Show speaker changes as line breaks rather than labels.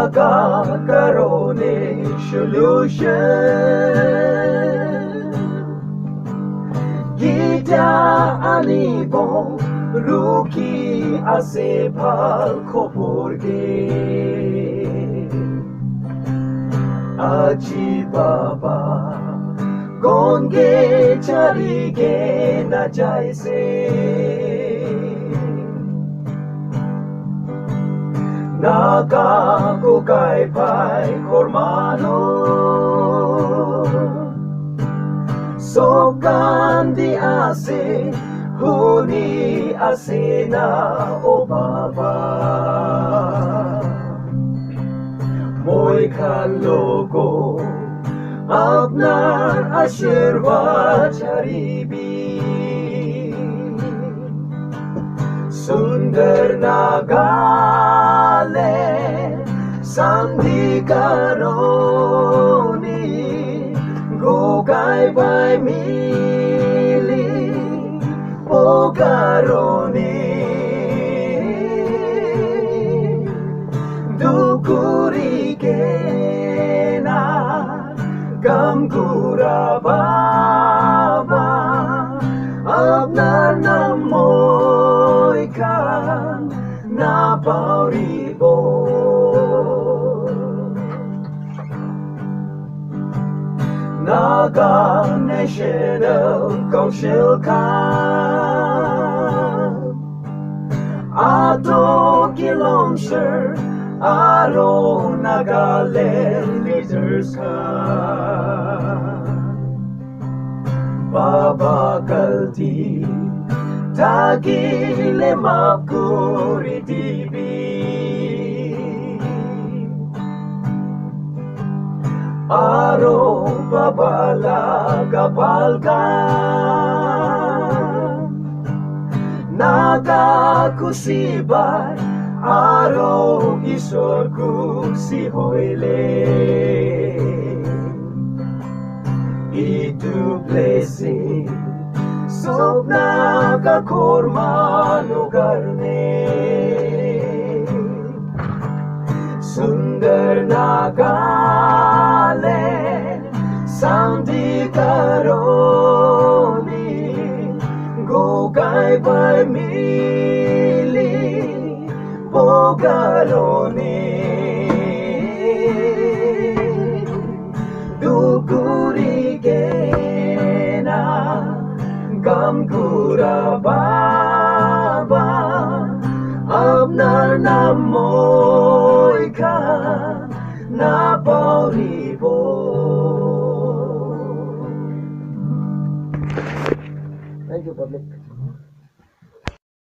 Nakakaroon solution. Gita anibong ruki asepal koporge. Aji baba gonge charige na jaise. Nakakukay-pay kormano Sokan di ase Huni ase na o baba Mo'y kalogo Apnar asyirwa charibi Sundar nagale Sandi karoni Gugay by mili O karoni Dukuri kena Gamgura baba Abnar namoy ka na pauribo Naga national council ka Ato kilongser Aro Nagaland leaders ka Baba Kalti Tagile Mapkuri TV Aro babala kapalka Nakakusibay Aro isorku si hoyle Itu blessing Sok nakakorma lugar Sundar nagale Sandi karoni Gugay by mili Pogaroni Duguri gena Gamgura baba Abnar namoy ka na pauribo. Thank you, public.